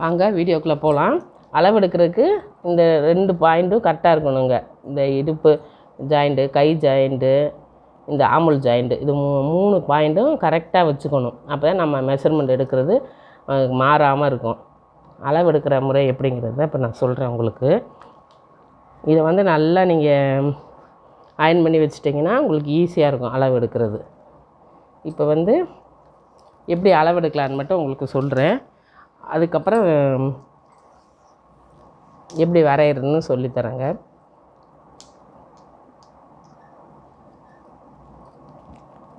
வாங்க வீடியோக்குள்ளே போகலாம். அளவெடுக்கிறதுக்கு இந்த 2 பாயிண்ட்டும் கரெக்டாக இருக்கணுங்க. இந்த இடுப்பு ஜாயிண்ட்டு, கை ஜாயிண்ட்டு, இந்த ஆமுல் ஜாயிண்ட்டு, இது 3 பாயிண்ட்டும் கரெக்டாக வச்சுக்கணும். அப்போ தான் நம்ம மெஷர்மெண்ட் எடுக்கிறது மாறாமல் இருக்கும். அளவெடுக்கிற முறை எப்படிங்கிறத இப்போ நான் சொல்கிறேன் உங்களுக்கு. இதை வந்து நல்லா நீங்கள் அயர்ன் பண்ணி வச்சிட்டிங்கன்னா உங்களுக்கு ஈஸியாக இருக்கும் அளவு எடுக்கிறது. இப்போ வந்து எப்படி அளவெடுக்கலான்னு மட்டும் உங்களுக்கு சொல்கிறேன். அதுக்கப்புறம் எப்படி வரைகிறதுன்னு சொல்லித்தரேங்க.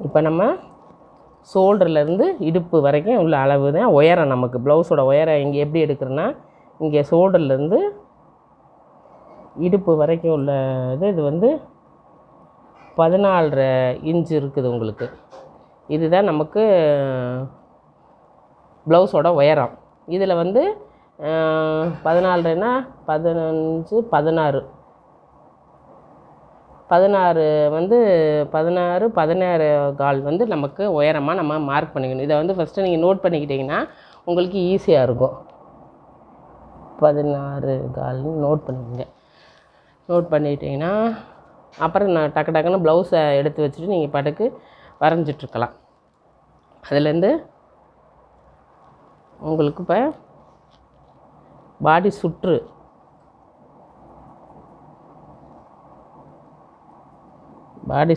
இப்போ நம்ம ஷோல்டர்லேருந்து இடுப்பு வரைக்கும் உள்ள அளவு தான் உயரம். நமக்கு ப்ளவுஸோட உயரம் இங்கே எப்படி எடுக்கிறோன்னா, இங்கே ஷோல்டர்லேருந்து இடுப்பு வரைக்கும் உள்ள இது வந்து 14.5 இன்ச்சு இருக்குது உங்களுக்கு. இதுதான் நமக்கு ப்ளவுஸோட உயரம். இதில் வந்து 14னா 15 16 வந்து 16 வந்து நமக்கு உயரமாக நம்ம மார்க் பண்ணிக்கணும். இதை வந்து ஃபஸ்ட்டு நீங்கள் நோட் பண்ணிக்கிட்டிங்கன்னா உங்களுக்கு ஈஸியாக இருக்கும். 16 நோட் பண்ணிக்கோங்க. நோட் பண்ணிக்கிட்டிங்கன்னா அப்புறம் நான் டக்குன்னு ப்ளவுஸை எடுத்து வச்சுட்டு நீங்கள் பாட்டுக்கு வரைஞ்சிட்ருக்கலாம். அதுலேருந்து உங்களுக்கு இப்போ பாடி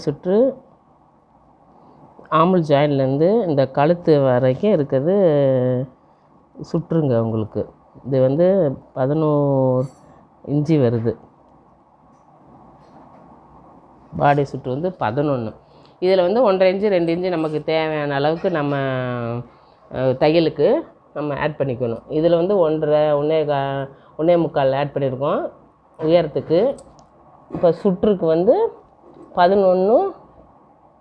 சுற்று ஆமுல் ஜாயின்லேருந்து இந்த கழுத்து வரைக்கும் இருக்கிறது சுற்றுங்க உங்களுக்கு. இது வந்து 11 இன்ச்சு வருது. பாடி சுற்று வந்து 11. இதில் வந்து 1.5 இன்ச்சு 2 இன்ச்சு நமக்கு தேவையான அளவுக்கு நம்ம தையலுக்கு நம்ம ஆட் பண்ணிக்கணும். இதில் வந்து 1.25 ஆட் பண்ணியிருக்கோம் உயரத்துக்கு. இப்போ சுற்றுக்கு வந்து 11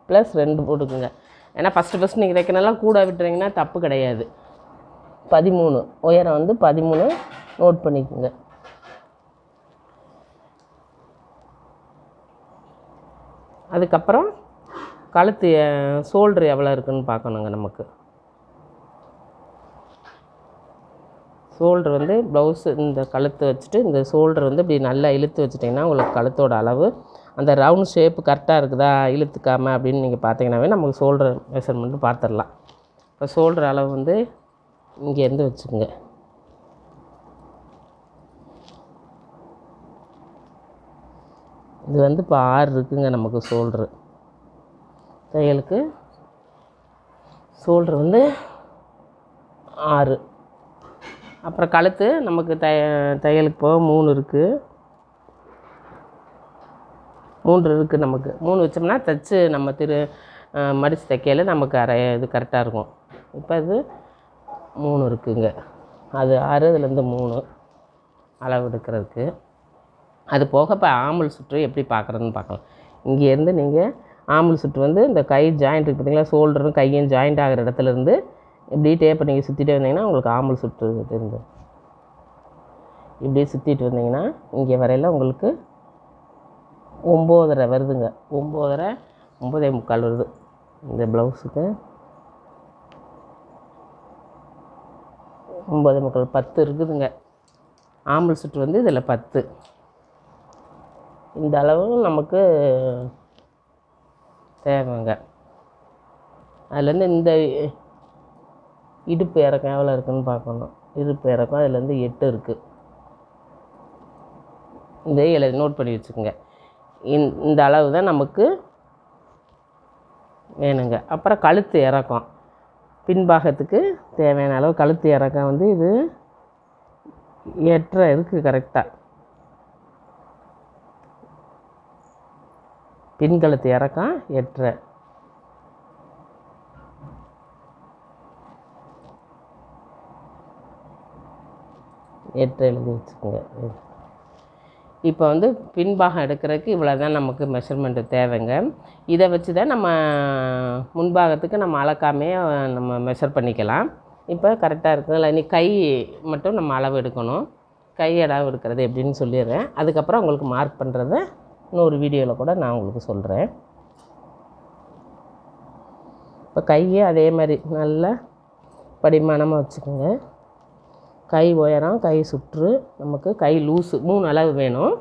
+ 2 போட்டுக்குங்க. ஏன்னா ஃபஸ்ட்டு நீங்கள் தைக்கணும்லாம் கூட விட்டுறீங்கன்னா தப்பு கிடையாது. 13 உயரம் வந்து 13 நோட் பண்ணிக்கோங்க. அதுக்கப்புறம் கழுத்து ஷோல்ட்ரு எவ்வளோ இருக்குதுன்னு பார்க்கணுங்க. நமக்கு ஷோல்ட்ரு வந்து ப்ளவுஸு இந்த கழுத்து வச்சுட்டு இந்த ஷோல்ட்ரு வந்து இப்படி நல்லா இழுத்து வச்சுட்டிங்கன்னா உங்களுக்கு கழுத்தோட அளவு அந்த ரவுண்ட் ஷேப்பு கரெக்டாக இருக்குதா இழுத்துக்காமல் அப்படின்னு நீங்கள் பார்த்தீங்கன்னாவே நமக்கு ஷோல்டர் மெஷர்மெண்ட்டு பார்த்துடலாம். இப்போ ஷோல்டர் அளவு வந்து இங்கேருந்து வச்சுக்கோங்க. இது வந்து இப்போ 6 இருக்குதுங்க நமக்கு ஷோல்ட்ரு. தையலுக்கு ஷோல்ட்ரு வந்து 6. அப்புறம் கழுத்து நமக்கு தையலுக்கு போக 3 இருக்குது. 3 இருக்குது நமக்கு. 3 வச்சோம்னா தைச்சு நம்ம மடித்து தைக்கையில் நமக்கு இது கரெக்டாக இருக்கும். இப்போ இது 3 இருக்குதுங்க. அது 6, இதுலேருந்து 3 அளவு எடுக்கிறதுக்கு. அது போக இப்போ ஆமுல் சுற்று எப்படி பார்க்குறதுன்னு பார்க்கலாம். இங்கேருந்து நீங்கள் ஆமுல் சுற்று வந்து இந்த கை ஜாயிண்ட் இருக்குது பார்த்திங்களா, ஷோல்டரும் கையும் ஜாயிண்ட் ஆகிற இடத்துலேருந்து இப்படி டேப்பை நீங்கள் சுற்றிட்டு வந்தீங்கன்னா உங்களுக்கு ஆமுல் சுற்று தெரிஞ்சு இப்படியே சுற்றிட்டு வந்தீங்கன்னா இங்கே வரையில் உங்களுக்கு 9.5 வருதுங்க. 9.5 வருது இந்த ப்ளவுஸுக்கு. 9.5 10 இருக்குதுங்க. ஆமுல் சுற்று வந்து இதில் 10. இந்த அளவு நமக்கு தேவைங்க. அதுலேருந்து இந்த இடுப்பு இறக்கம் எவ்வளோ இருக்குதுன்னு பார்க்கணும். இடுப்பு இறக்கம் அதுலேருந்து 8 இருக்குது. இதை நோட் பண்ணி வச்சுக்கோங்க. இந்த அளவு தான் நமக்கு வேணுங்க. அப்புறம் கழுத்து இறக்கம் பின்பாகத்துக்கு தேவையான அளவு கழுத்து இறக்கம் வந்து இது 8.5 இருக்குது கரெக்டாக. பின்கழுத்து இறக்கம் 8.5. எழுதி வச்சுக்கோங்க. இப்போ வந்து பின்பாகம் எடுக்கிறதுக்கு இவ்வளோ தான் நமக்கு மெஷர்மெண்ட்டு தேவைங்க. இதை வச்சு தான் நம்ம முன்பாகத்துக்கு நம்ம அளக்காமே நம்ம மெஷர் பண்ணிக்கலாம். இப்போ கரெக்டாக இருக்குதுல்ல. இனி கை மட்டும் நம்ம அளவு எடுக்கணும். கை அளவு எடுக்கிறது எப்படின்னு சொல்லிடுறேன். அதுக்கப்புறம் உங்களுக்கு மார்க் பண்ணுறத இன்னொரு வீடியோவில் கூட நான் உங்களுக்கு சொல்கிறேன். இப்போ கையை அதே மாதிரி நல்லா படிமானமாக வச்சுக்கோங்க. கை உயரம், கை சுற்று, நமக்கு கை லூஸு 3 அளவு வேணும்.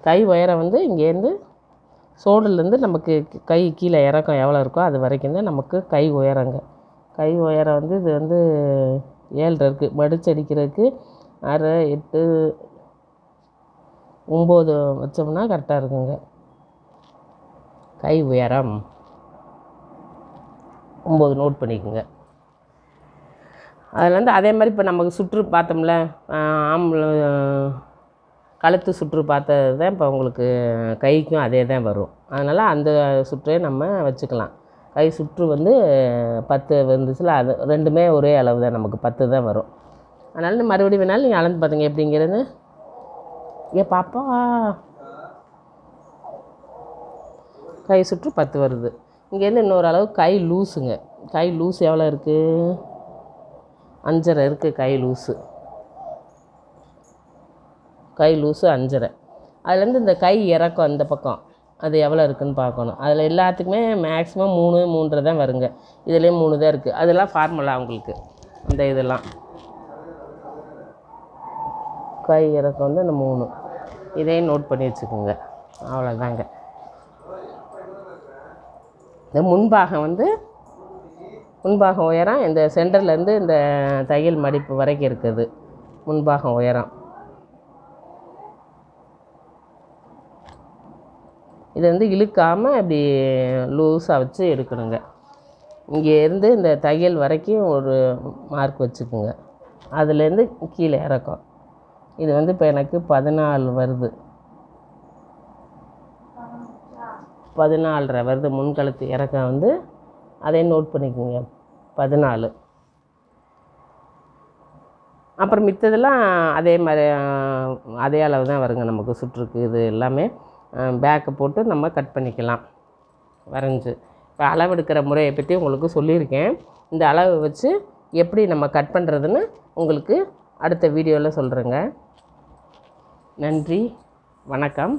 கை உயரம் வந்து இங்கேருந்து ஷோல்டர்லேருந்து நமக்கு கை கீழே இறக்கம் எவ்வளோ இருக்கோ அது வரைக்கும் தான் நமக்கு கை உயரங்க. கை உயரம் வந்து இது வந்து 7 இருக்குது. மடிச்சடிக்கிறதுக்கு 6, 8, 9 வச்சோம்னா கரெக்டாக இருக்குங்க. கை உயரம் 9 நோட் பண்ணிக்கோங்க. அதில் வந்து அதே மாதிரி இப்போ நமக்கு சுற்று பார்த்தோம்ல, கழுத்து சுற்று பார்த்தது தான் இப்போ உங்களுக்கு கைக்கும் அதே தான் வரும். அதனால் அந்த சுற்றே நம்ம வச்சுக்கலாம். கை சுற்று வந்து 10 வந்துச்சுல, அது ரெண்டுமே ஒரே அளவு தான், நமக்கு 10 தான் வரும். அதனால் மறுபடியும் வேணாலும் நீங்கள் அளந்து பார்த்துங்க எப்படிங்கிறது. பாப்பா கை சுற்று 10 வருது. இங்கேருந்து இன்னொரு அளவு கை லூஸுங்க. கை லூஸ் எவ்வளோ இருக்குது? 5.5 இருக்குது கை லூஸு. கை லூஸு 5.5. அதுலேருந்து இந்த கை இறக்கம் அந்த பக்கம் அது எவ்வளோ இருக்குதுன்னு பார்க்கணும். அதில் எல்லாத்துக்குமே மேக்ஸிமம் 3, 3.5 தான் வருங்க. இதுலேயும் 3 தான் இருக்குது. அதெல்லாம் ஃபார்முலா உங்களுக்கு அந்த இதெல்லாம். கை இறக்கம் வந்து அந்த 3 இதையும் நோட் பண்ணி வச்சுக்கோங்க. அவ்வளோதாங்க. இந்த முன்பாகம் வந்து முன்பாகம் உயரம் இந்த சென்டர்லேருந்து இந்த தையல் மடிப்பு வரைக்கும் இருக்குது முன்பாகம் உயரம். இதை வந்து இழுக்காமல் இப்படி லூஸாக வச்சு எடுக்கணுங்க. இங்கேருந்து இந்த தையல் வரைக்கும் ஒரு மார்க் வச்சுக்கோங்க. அதுலேருந்து கீழே இறக்கம். இது வந்து இப்போ எனக்கு 14 வருது. 14.5 வருது. முன்கழுத்து இறக்கம் வந்து அதையும் நோட் பண்ணிக்கோங்க 14. அப்புறம் மித்ததெல்லாம் அதே மாதிரி அதே அளவு தான் வருங்க நமக்கு சுற்றுக்கு. இது எல்லாமே பேக்கை போட்டு நம்ம கட் பண்ணிக்கலாம் வரைஞ்சி. இப்போ அளவெடுக்கிற முறையை பற்றி உங்களுக்கு சொல்லியிருக்கேன். இந்த அளவு வச்சு எப்படி நம்ம கட் பண்ணுறதுன்னு உங்களுக்கு அடுத்த வீடியோவில் சொல்கிறேங்க. நன்றி, வணக்கம்.